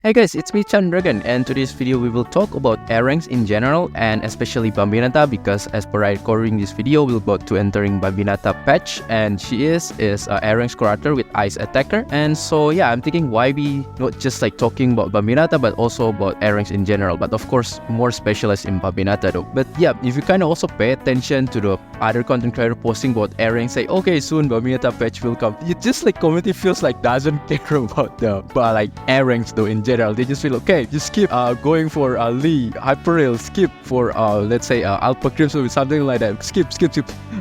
Hey guys, it's me Chandragan, and today's video we will talk about air ranks in general and especially Bambinata, because as per I recording this video, we're about to entering Bambinata patch, and she is a air ranks character with ice attacker. And so yeah, I'm thinking why we not just like talking about Bambinata but also about air ranks in general, but of course more specialized in Bambinata though. But yeah, if you kind of also pay attention to the other content creator posting about air ranks, say okay soon Bambinata patch will come, it just like community feels like doesn't care about the like air ranks though in general. They just feel okay, just keep going for Lee, Hyperrail, skip for let's say Alpha Crimson or something like that. Skip.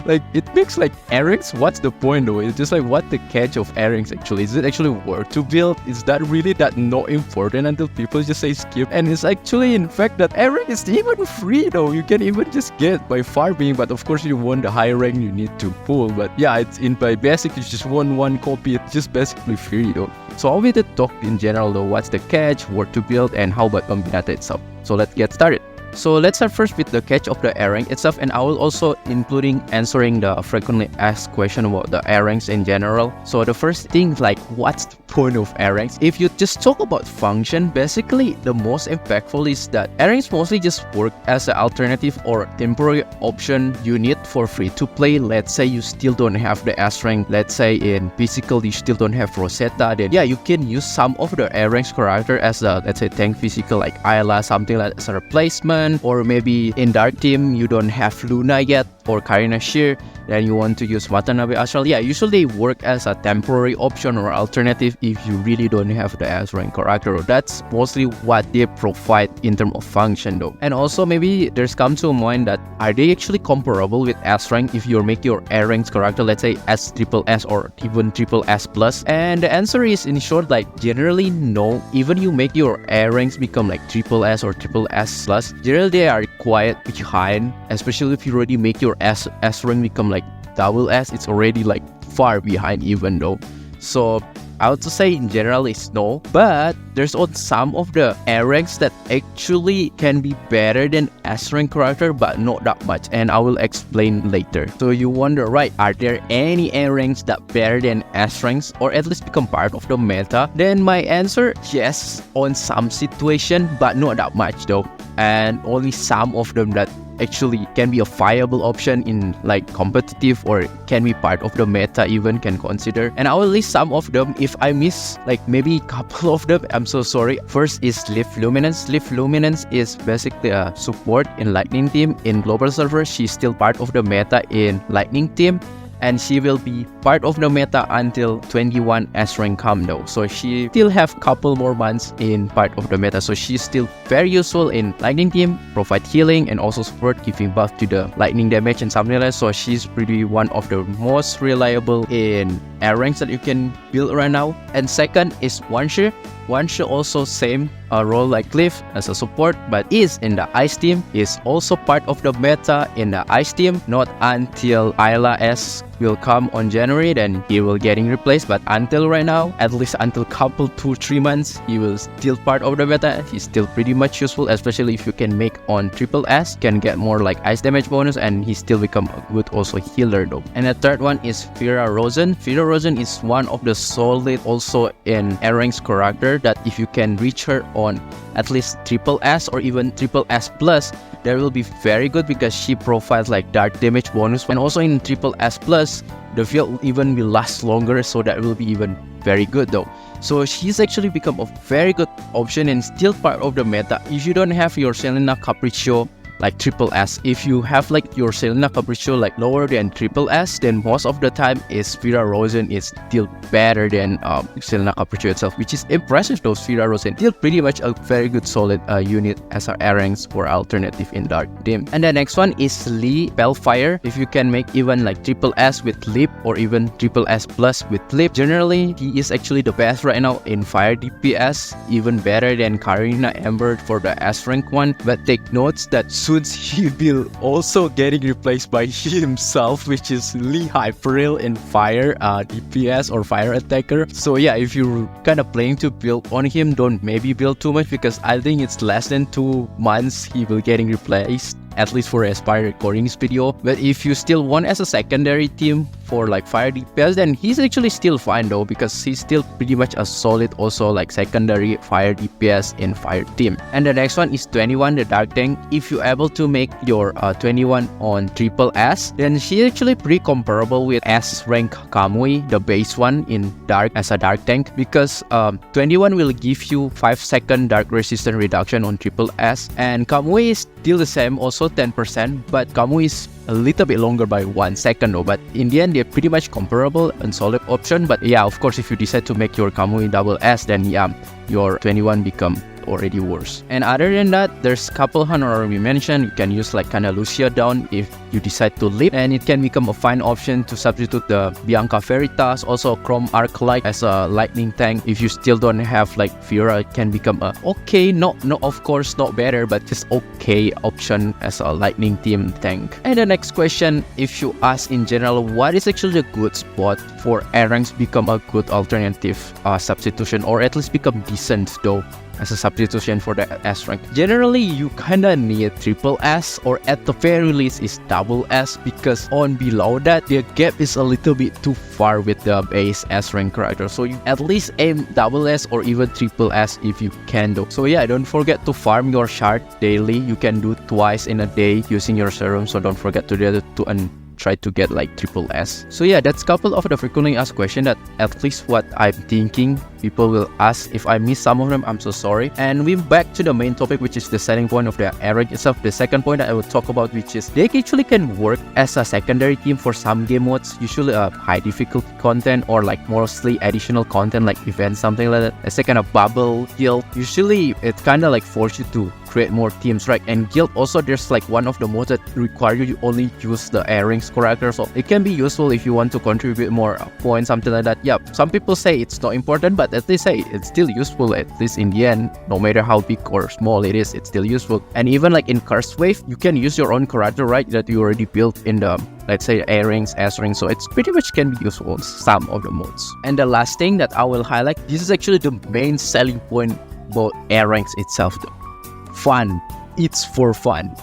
Like it makes like air ranks. What's the point though? It's just like what the catch of air ranks actually? Is it actually worth to build? Is that really that not important until people just say skip? And it's actually in fact that air rank is even free though. You can even just get by farming, but of course you want the high rank you need to pull. But yeah, it's in by basically just one copy. It's just basically free though. So how we did talk in general though, what's the catch, what to build, and how about Bambinata itself. So let's get started. So let's start first with the catch of the air rank itself, and I will also including answering the frequently asked question about the air ranks in general. So the first thing, like what's the point of air ranks? If you just talk about function, basically the most impactful is that air ranks mostly just work as an alternative or temporary option you need for free to play. Let's say you still don't have the S rank, let's say in physical you still don't have Rosetta, then yeah, you can use some of the air ranks character as a, let's say, tank physical like Ayla, something like as a replacement. Or maybe in dark team you don't have Luna yet or Karina Shear, then you want to use Watanabe Astral. Yeah, usually they work as a temporary option or alternative if you really don't have the S rank character. That's mostly what they provide in terms of function though. And also maybe there's come to a mind that are they actually comparable with S rank if you make your air ranks character, let's say S triple S or even triple S plus? And the answer is in short like generally no. Even you make your air ranks become like triple S or triple S plus, generally they are quite behind, especially if you already make your S rank become like double S, it's already like far behind even though. So I would say in general it's no, but there's on some of the air ranks that actually can be better than S rank character, but not that much, and I will explain later. So you wonder, right, are there any air ranks that better than S ranks or at least become part of the meta? Then my answer, yes, on some situation, but not that much though, and only some of them that actually can be a viable option in like competitive or can be part of the meta even can consider. And I will list some of them. If I miss like maybe a couple of them, I'm so sorry. First is Lift Luminance. Lift Luminance is basically a support in Lightning team. In global server, she's still part of the meta in Lightning team, and she will be part of the meta until 21 S rank come though. So she still have couple more months in part of the meta. So she's still very useful in Lightning team, provide healing and also support, giving buff to the lightning damage and something like that. So she's pretty one of the most reliable in air ranks that you can build right now. And second is Wanshe. Wanshe also same role like Cliff as a support, but is in the Ice team, is also part of the meta in the Ice team. Not until Ayla S will come on January, then he will getting replaced, but until right now, at least until couple 2-3 months, he will still part of the meta. He's still pretty much useful, especially if you can make on triple S, can get more like ice damage bonus, and he still become a good also healer though. And the third one is Fira Rosen. Fira Rosen is one of the solid also in air ranks character that if you can reach her on at least triple S or even triple S plus, that will be very good because she provides like dark damage bonus, and also in triple S plus the field even will last longer, so that will be even very good though. So she's actually become a very good option and still part of the meta. If you don't have your Selena Capriccio like triple S, if you have like your Selena Capriccio like lower than triple S, then most of the time is Fira Rosen is still better than Selena Capriccio itself, which is impressive though. Fira Rosen still pretty much a very good solid unit as our air ranks for alternative in dark team. And the next one is Lee Bellfire. If you can make even like triple S with Leap or even triple S plus with Leap, generally he is actually the best right now in fire DPS, even better than Karina Ember for the S rank one. But take notes that soon he will also getting replaced by himself, which is Lee Hyperrail in fire DPS or fire attacker. So yeah, if you're kind of planning to build on him, don't maybe build too much, because I think it's less than 2 months he will getting replaced, at least for Aspire recording this video. But if you still want as a secondary team for like fire DPS, then he's actually still fine though, because he's still pretty much a solid also like secondary fire DPS in fire team. And the next one is 21, the dark tank. If you're able to make your 21 on triple S, then she's actually pretty comparable with S rank Kamui, the base one in dark as a dark tank, because 21 will give you 5-second dark resistance reduction on triple S, and Kamui is still the same, also 10%, but Kamui is a little bit longer by 1 second though. But in the end, they're pretty much comparable and solid option. But yeah, of course, if you decide to make your Kamui double S, then yeah, your 21 become already worse. And other than that, there's a couple honorary mention. You can use like kind of Lucia down if you decide to leap, and it can become a fine option to substitute the Bianca Veritas, also Chrome Arc Light as a lightning tank. If you still don't have like Fiora, it can become a okay, not of course not better, but just okay option as a lightning team tank. And the next question, if you ask in general, what is actually a good spot for A ranks become a good alternative substitution, or at least become decent though as a substitution for the S rank? Generally, you kinda need triple S, or at the very least is double S, because on below that, the gap is a little bit too far with the base S rank character. So you at least aim double S or even triple S if you can though. So yeah, don't forget to farm your shard daily. You can do twice in a day using your serum, so don't forget to do that to try to get like triple S. So yeah, that's a couple of the frequently asked questions that at least what I'm thinking people will ask. If I miss some of them, I'm so sorry. And we're back to the main topic, which is the selling point of the A rank itself. The second point that I will talk about, which is they actually can work as a secondary team for some game modes, usually high difficulty content or like mostly additional content like events, something like that. As a kind of bubble guild, usually it kind of like force you to create more teams, right? And guild also, there's like one of the modes that require you to only use the A ranks character, so it can be useful if you want to contribute more points, something like that. Yeah, some people say it's not important, but at least say it's still useful, at least in the end. No matter how big or small it is, it's still useful. And even like in Curse Wave, you can use your own character, right, that you already built in the, let's say, A ranks, S ranks, so it's pretty much can be useful in some of the modes. And the last thing that I will highlight, this is actually the main selling point about A ranks itself though. Fun. It's for fun.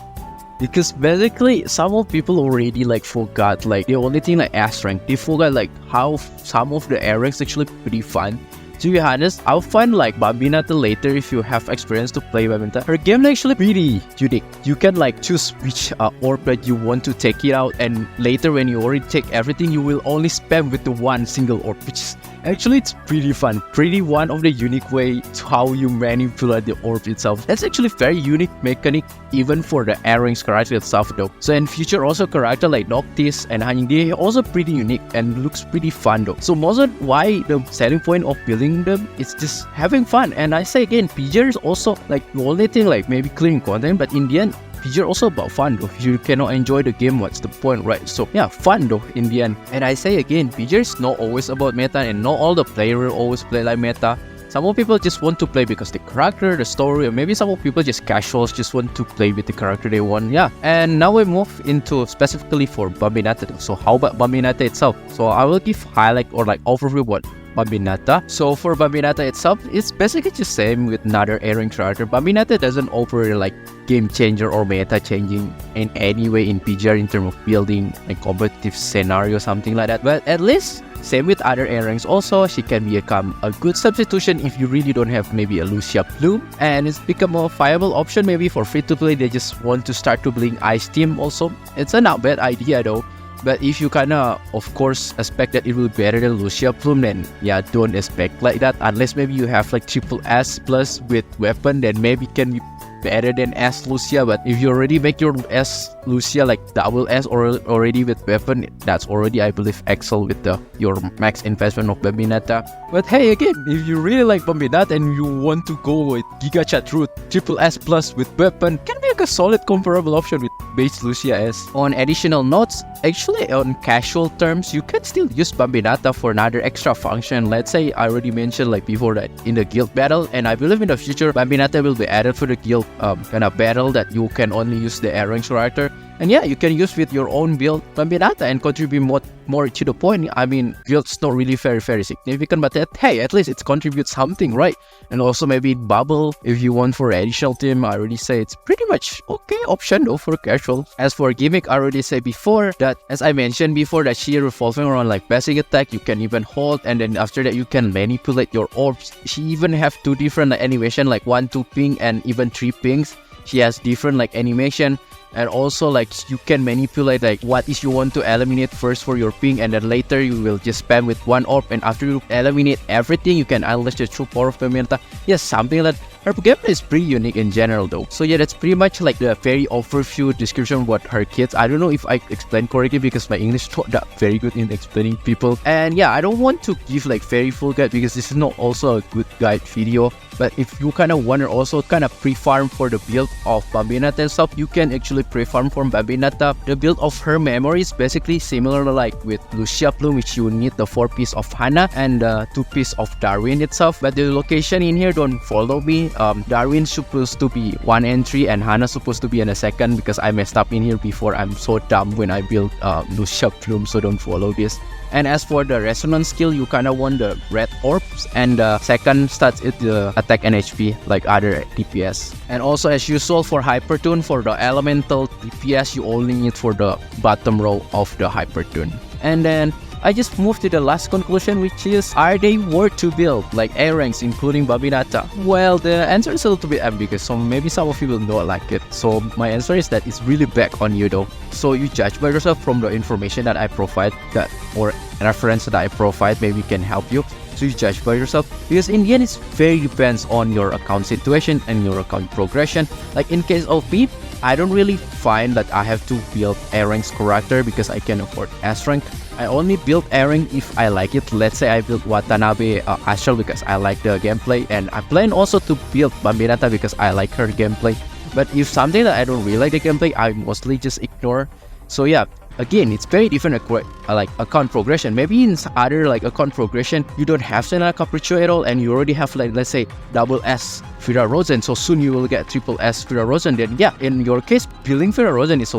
Because basically some of people already like forgot like the only thing like S rank, they forgot like how some of the A ranks actually pretty fun. To be honest, I'll find like Bambinata later if you have experience to play Bambinata. Her game is actually pretty unique. You can like choose which orb that you want to take it out, and later when you already take everything, you will only spam with the one single orb, which is actually it's pretty fun. Pretty one of the unique way to how you manipulate the orb itself. That's actually very unique mechanic even for the A ranks character itself though. So in future also character like Noctis and Hanying, they also pretty unique and looks pretty fun though. So most of why the selling point of building them, it's just having fun. And I say again, PGR is also like the only thing like maybe clearing content, but in the end PGR also about fun though. If you cannot enjoy the game, what's the point, right? So yeah, fun though in the end. And I say again, PGR is not always about meta, and not all the players will always play like meta. Some of people just want to play because the character, the story, or maybe some of people just casuals, just want to play with the character they want. Yeah. And now we move into specifically for Bambinata. So how about Bambinata itself? So I will give highlight or like overview what Bambinata. So for Bambinata itself, it's basically just same with another A rank character. Bambinata doesn't offer like game changer or meta changing in any way in PGR in terms of building a competitive scenario, something like that. But at least same with other A ranks also, she can become a good substitution if you really don't have maybe a Lucia Bloom, and it's become a viable option maybe for free to play. They just want to start to bling Ice Team also. It's a not bad idea though. But if you kinda, of course, expect that it will be better than Lucia Plume, then yeah, don't expect like that. Unless maybe you have like triple S plus with weapon, then maybe it can be better than S Lucia. But if you already make your S Lucia like double S or already with weapon, that's already, I believe, excel with your max investment of Bambinata. But hey, again, if you really like Bambinata and you want to go with Giga Chat Root triple S plus with weapon, can be like a solid comparable option with base Lucia S. On additional notes, actually on casual terms, you can still use Bambinata for another extra function. Let's say I already mentioned like before that in the guild battle, and I believe in the future Bambinata will be added for the guild kind of battle that you can only use the A rank character. And yeah, you can use with your own build Bambinata and contribute more to the point. I mean, build's not really very significant, but hey, at least it contributes something, right? And also maybe bubble if you want for additional team. I already say it's pretty much okay option though for casual. As for gimmick, I already say before that, as I mentioned before, that she revolving around like basic attack, you can even hold, and then after that you can manipulate your orbs. She even have 2 different like animation, like 1, 2 ping and even 3 pings. She has different like animation. And also like you can manipulate like what is you want to eliminate first for your ping, and then later you will just spam with 1 orb, and after you eliminate everything you can unleash the true power of Bambinata. Yes, something like that. Her gameplay is pretty unique in general though. So yeah, that's pretty much like the very overview description about her kits. I don't know if I explained correctly because my English is not that very good in explaining people. And yeah, I don't want to give like very full guide because this is not also a good guide video. But if you kind of want to also kind of pre-farm for the build of Bambinata and stuff, you can actually pre-farm from Bambinata. The build of her memory is basically similar like with Lucia Bloom, which you need the 4 piece of Hana and 2 piece of Darwin itself. But the location in here, don't follow me. Darwin's supposed to be 1 entry and Hana supposed to be in a second because I messed up in here before. I'm so dumb when I build Lucia Bloom, so don't follow this. And as for the resonance skill, you kind of want the red orbs, and the second starts with the attack and HP like other DPS. And also as usual for hypertune, for the elemental DPS you only need for the bottom row of the hypertune. And then I just moved to the last conclusion, which is, are they worth to build like A ranks including Bambinata? Well, the answer is a little bit ambiguous, so maybe some of you will not like it. So my answer is that it's really back on you though. So you judge by yourself from the information that I provide, that or reference that I provide maybe can help you. So you judge by yourself, because in the end it's very depends on your account situation and your account progression. Like in case of me, I don't really find that I have to build A ranks character because I can afford S rank. I only build A rank if I like it. Let's say I build Watanabe Astral because I like the gameplay, and I plan also to build Bambinata because I like her gameplay. But if something that I don't really like the gameplay, I mostly just ignore. So yeah, again, it's very different like account progression. Maybe in other like account progression, you don't have Senna Capriccio at all, and you already have like, let's say, double S Fira Rosen, so soon you will get triple S Fira Rosen. Then yeah, in your case, building Fira Rosen is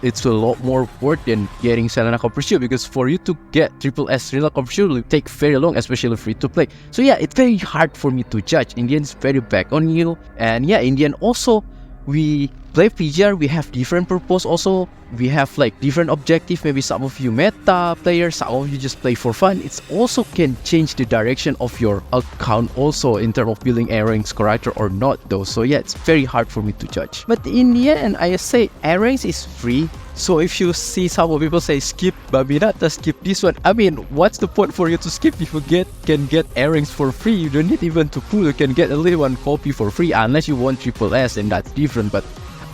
it's a lot more worth than getting Selena Capriccio, because for you to get triple S Selena Capriccio will take very long, especially free to play. So yeah, it's very hard for me to judge. In the end, it's very back on you. And yeah, in the end also, we play PGR, we have different purpose also. We have like different objective. Maybe some of you meta players, some of you just play for fun. It's also can change the direction of your account also in terms of building A ranks character or not though. So yeah, it's very hard for me to judge. But in the end, I say A ranks is free. So if you see some people say skip Bambinata, skip this one, I mean, what's the point for you to skip if you can get A ranks for free? You don't need even to pull. You can get a little one copy for free unless you want triple S, and that's different. But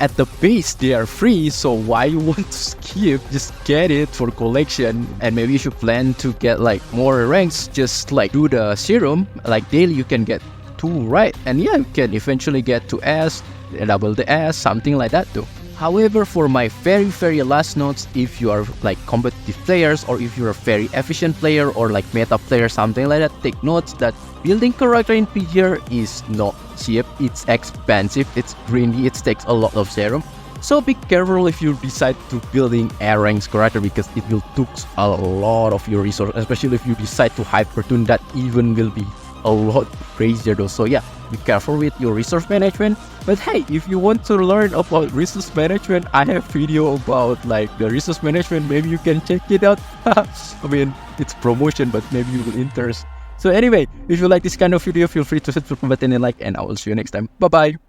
at the base they are free, so why you want to skip? Just get it for collection. And maybe you should plan to get like more ranks, just like do the serum, like daily you can get 2, right? And yeah, you can eventually get to S, double the S, something like that too. However, for my very last notes, if you are like competitive players, or if you're a very efficient player or like meta player, something like that, take notes that building character in PGR is not cheap, it's expensive, it's grindy, it takes a lot of serum. So be careful if you decide to building A ranks character, because it will take a lot of your resources, especially if you decide to hypertune, that even will be a lot crazier though. So yeah, be careful with your resource management. But hey, if you want to learn about resource management, I have video about like the resource management, maybe you can check it out. I mean, it's promotion, but maybe you will interest. So anyway, if you like this kind of video, feel free to hit the button and like, and I will see you next time. Bye bye.